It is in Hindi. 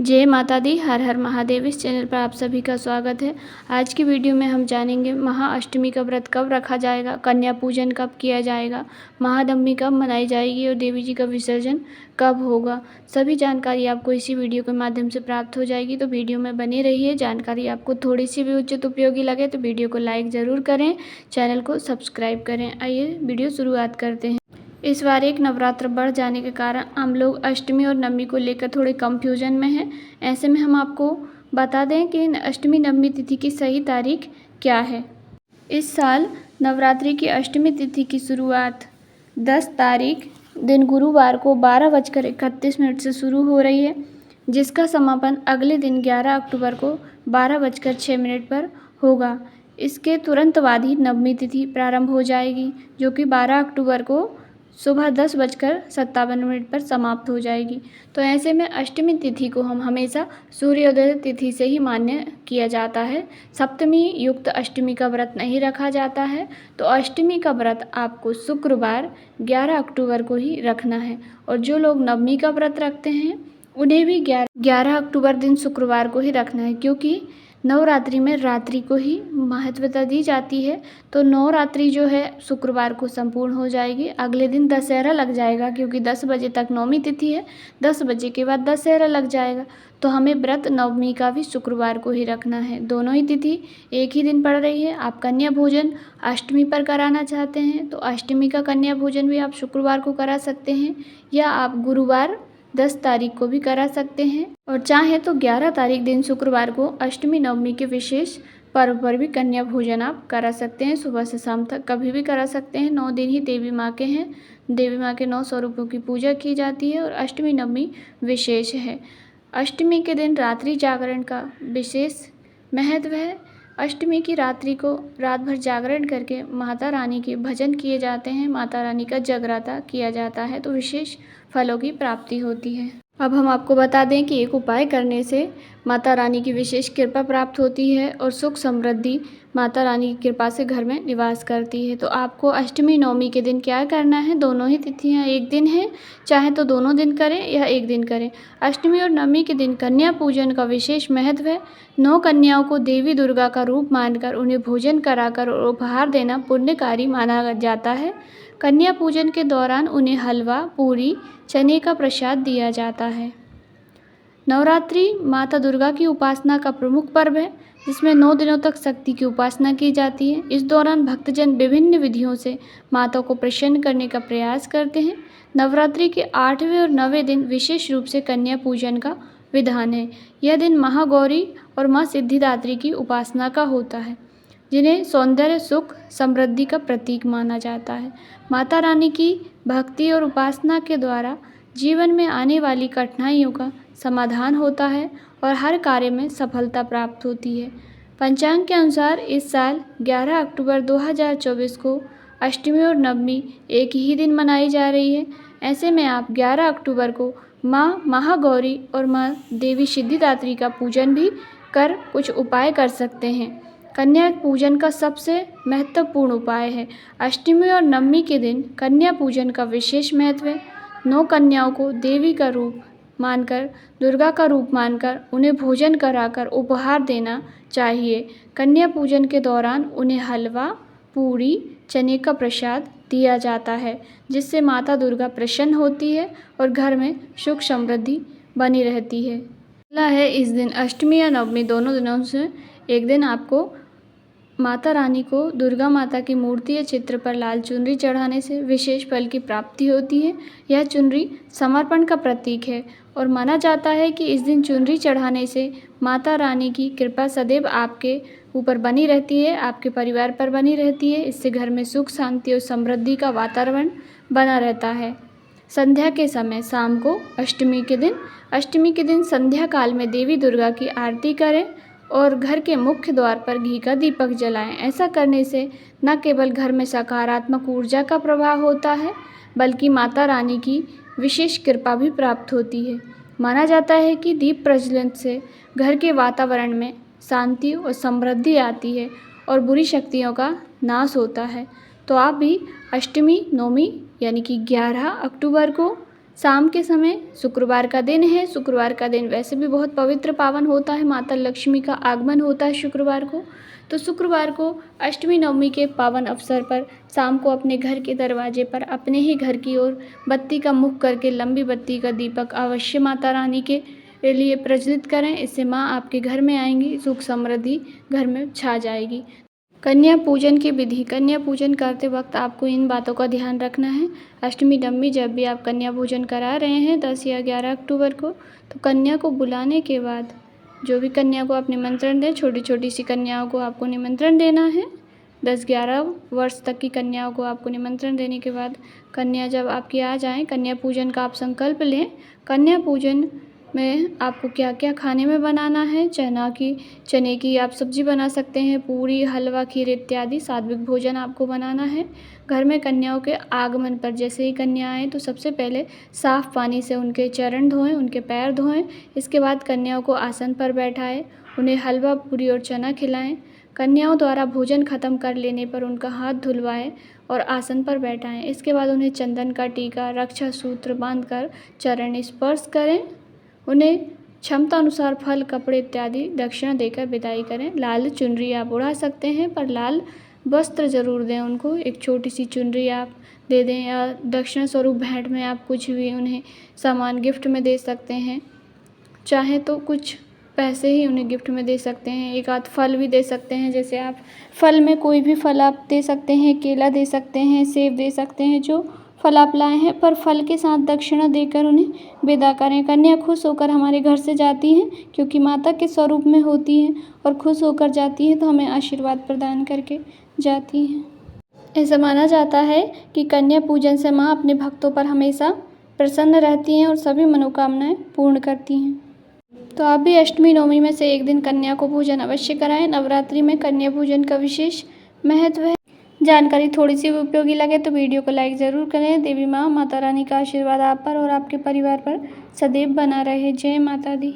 जय माता दी, हर हर महादेव। इस चैनल पर आप सभी का स्वागत है। आज की वीडियो में हम जानेंगे महाअष्टमी का व्रत कब रखा जाएगा, कन्या पूजन कब किया जाएगा, महादशमी कब मनाई जाएगी और देवी जी का विसर्जन कब होगा। सभी जानकारी आपको इसी वीडियो के माध्यम से प्राप्त हो जाएगी, तो वीडियो में बने रहिए। जानकारी आपको थोड़ी सी भी उचित उपयोगी लगे तो वीडियो को लाइक ज़रूर करें, चैनल को सब्सक्राइब करें। आइए वीडियो शुरुआत करते हैं। इस बार एक नवरात्र बढ़ जाने के कारण हम लोग अष्टमी और नवमी को लेकर थोड़े कंफ्यूजन में हैं। ऐसे में हम आपको बता दें कि अष्टमी नवमी तिथि की सही तारीख क्या है। इस साल नवरात्रि की अष्टमी तिथि की शुरुआत 10 तारीख दिन गुरुवार को 12:31 से शुरू हो रही है, जिसका समापन अगले दिन 11 अक्टूबर को 12:06 पर होगा। इसके तुरंत बाद ही नवमी तिथि प्रारंभ हो जाएगी, जो कि 12 अक्टूबर को सुबह 10:57 पर समाप्त हो जाएगी। तो ऐसे में अष्टमी तिथि को हम हमेशा सूर्योदय तिथि से ही मान्य किया जाता है। सप्तमी युक्त अष्टमी का व्रत नहीं रखा जाता है। तो अष्टमी का व्रत आपको शुक्रवार 11 अक्टूबर को ही रखना है, और जो लोग नवमी का व्रत रखते हैं उन्हें भी 11 अक्टूबर दिन शुक्रवार को ही रखना है, क्योंकि नवरात्रि में रात्रि को ही महत्वता दी जाती है। तो नवरात्रि जो है शुक्रवार को संपूर्ण हो जाएगी। अगले दिन दशहरा लग जाएगा, क्योंकि 10 बजे तक नवमी तिथि है, 10 बजे के बाद दशहरा लग जाएगा। तो हमें व्रत नवमी का भी शुक्रवार को ही रखना है। दोनों ही तिथि एक ही दिन पड़ रही है। आप कन्या भोजन अष्टमी पर कराना चाहते हैं तो अष्टमी का कन्या भोजन भी आप शुक्रवार को करा सकते हैं, या आप गुरुवार 10 तारीख को भी करा सकते हैं, और चाहे तो 11 तारीख दिन शुक्रवार को अष्टमी नवमी के विशेष पर्व पर भी कन्या भोजन आप करा सकते हैं। सुबह से शाम तक कभी भी करा सकते हैं। 9 दिन ही देवी माँ के हैं। देवी माँ के 9 स्वरूपों की पूजा की जाती है, और अष्टमी नवमी विशेष है। अष्टमी के दिन रात्रि जागरण का विशेष महत्व है। अष्टमी की रात्रि को रात भर जागरण करके माता रानी के भजन किए जाते हैं, माता रानी का जगराता किया जाता है, तो विशेष फलों की प्राप्ति होती है। अब हम आपको बता दें कि एक उपाय करने से माता रानी की विशेष कृपा प्राप्त होती है और सुख समृद्धि माता रानी की कृपा से घर में निवास करती है। तो आपको अष्टमी नवमी के दिन क्या करना है, दोनों ही तिथियां एक दिन हैं, चाहे तो दोनों दिन करें या एक दिन करें। अष्टमी और नवमी के दिन कन्या पूजन का विशेष महत्व है। 9 कन्याओं को देवी दुर्गा का रूप मानकर उन्हें भोजन कराकर और उपहार देना पुण्यकारी माना जाता है। कन्या पूजन के दौरान उन्हें हलवा, पूरी, चने का प्रसाद दिया जाता है। नवरात्रि माता दुर्गा की उपासना का प्रमुख पर्व है, जिसमें 9 दिनों तक शक्ति की उपासना की जाती है। इस दौरान भक्तजन विभिन्न विधियों से माता को प्रसन्न करने का प्रयास करते हैं। नवरात्रि के 8वें और 9वें दिन विशेष रूप से कन्या पूजन का विधान है। यह दिन महागौरी और माँ सिद्धिदात्री की उपासना का होता है, जिन्हें सौंदर्य, सुख, समृद्धि का प्रतीक माना जाता है। माता रानी की भक्ति और उपासना के द्वारा जीवन में आने वाली कठिनाइयों का समाधान होता है और हर कार्य में सफलता प्राप्त होती है। पंचांग के अनुसार इस साल 11 अक्टूबर 2024 को अष्टमी और नवमी एक ही दिन मनाई जा रही है। ऐसे में आप 11 अक्टूबर को माँ महागौरी और माँ देवी सिद्धिदात्री का पूजन भी कर कुछ उपाय कर सकते हैं। कन्या पूजन का सबसे महत्वपूर्ण उपाय है। अष्टमी और नवमी के दिन कन्या पूजन का विशेष महत्व है। 9 कन्याओं को देवी का रूप मानकर, दुर्गा का रूप मानकर उन्हें भोजन कराकर उपहार देना चाहिए। कन्या पूजन के दौरान उन्हें हलवा, पूरी, चने का प्रसाद दिया जाता है, जिससे माता दुर्गा प्रसन्न होती है और घर में सुख समृद्धि बनी रहती है। अगला है, इस दिन अष्टमी या नवमी दोनों दिनों से एक दिन आपको माता रानी को दुर्गा माता की मूर्ति या चित्र पर लाल चुनरी चढ़ाने से विशेष फल की प्राप्ति होती है। यह चुनरी समर्पण का प्रतीक है, और माना जाता है कि इस दिन चुनरी चढ़ाने से माता रानी की कृपा सदैव आपके ऊपर बनी रहती है, आपके परिवार पर बनी रहती है। इससे घर में सुख, शांति और समृद्धि का वातावरण बना रहता है। संध्या के समय शाम को अष्टमी के दिन संध्या काल में देवी दुर्गा की आरती करें और घर के मुख्य द्वार पर घी का दीपक जलाएं। ऐसा करने से न केवल घर में सकारात्मक ऊर्जा का प्रभाव होता है, बल्कि माता रानी की विशेष कृपा भी प्राप्त होती है। माना जाता है कि दीप प्रज्वलन से घर के वातावरण में शांति और समृद्धि आती है और बुरी शक्तियों का नाश होता है। तो आप भी अष्टमी नवमी यानी कि 11 अक्टूबर को शाम के समय शुक्रवार का दिन है। शुक्रवार का दिन वैसे भी बहुत पवित्र पावन होता है, माता लक्ष्मी का आगमन होता है शुक्रवार को। तो शुक्रवार को अष्टमी नवमी के पावन अवसर पर शाम को अपने घर के दरवाजे पर अपने ही घर की ओर बत्ती का मुख करके लंबी बत्ती का दीपक अवश्य माता रानी के लिए प्रज्वलित करें। इससे माँ आपके घर में आएंगी, सुख समृद्धि घर में छा जाएगी। कन्या पूजन की विधि। कन्या पूजन करते वक्त आपको इन बातों का ध्यान रखना है। अष्टमी नवमी जब भी आप कन्या पूजन करा रहे हैं 10 या 11 अक्टूबर को, तो कन्या को बुलाने के बाद जो भी कन्या को आप निमंत्रण दें, छोटी छोटी सी कन्याओं को आपको निमंत्रण देना है। 10-11 वर्ष तक की कन्याओं को आपको निमंत्रण देने के बाद कन्या जब आपकी आ जाएं, कन्या पूजन का आप संकल्प लें। कन्या पूजन में आपको क्या क्या खाने में बनाना है। चने की आप सब्जी बना सकते हैं, पूरी, हलवा, खीर इत्यादि सात्विक भोजन आपको बनाना है। घर में कन्याओं के आगमन पर जैसे ही कन्या आए तो सबसे पहले साफ़ पानी से उनके चरण धोएं, उनके पैर धोएं। इसके बाद कन्याओं को आसन पर बैठाएं, उन्हें हलवा, पूरी और चना खिलाएं। कन्याओं द्वारा भोजन खत्म कर लेने पर उनका हाथ धुलवाएं और आसन पर बैठाएं। इसके बाद उन्हें चंदन का टीका, रक्षा सूत्र बांधकर चरण स्पर्श करें। उन्हें क्षमता अनुसार फल, कपड़े इत्यादि दक्षिणा देकर विदाई करें। लाल चुनरी आप उड़ा सकते हैं, पर लाल वस्त्र ज़रूर दें उनको। एक छोटी सी चुनरी आप दे दें, या दक्षिणा स्वरूप भेंट में आप कुछ भी उन्हें सामान गिफ्ट में दे सकते हैं। चाहे तो कुछ पैसे ही उन्हें गिफ्ट में दे सकते हैं, एक आध फल भी दे सकते हैं। जैसे आप फल में कोई भी फल आप दे सकते हैं, केला दे सकते हैं, सेब दे सकते हैं, जो फल आप लाए हैं, पर फल के साथ दक्षिणा देकर उन्हें विदा करें। कन्या खुश होकर हमारे घर से जाती हैं, क्योंकि माता के स्वरूप में होती हैं और खुश होकर जाती हैं, तो हमें आशीर्वाद प्रदान करके जाती हैं। ऐसा माना जाता है कि कन्या पूजन से माँ अपने भक्तों पर हमेशा प्रसन्न रहती हैं और सभी मनोकामनाएं पूर्ण करती हैं। तो आप भी अष्टमी नवमी में से एक दिन कन्या को पूजन अवश्य कराएं। नवरात्रि में कन्या पूजन का विशेष महत्व है। जानकारी थोड़ी सी उपयोगी लगे तो वीडियो को लाइक ज़रूर करें। देवी माँ माता रानी का आशीर्वाद आप पर और आपके परिवार पर सदैव बना रहे। जय माता दी।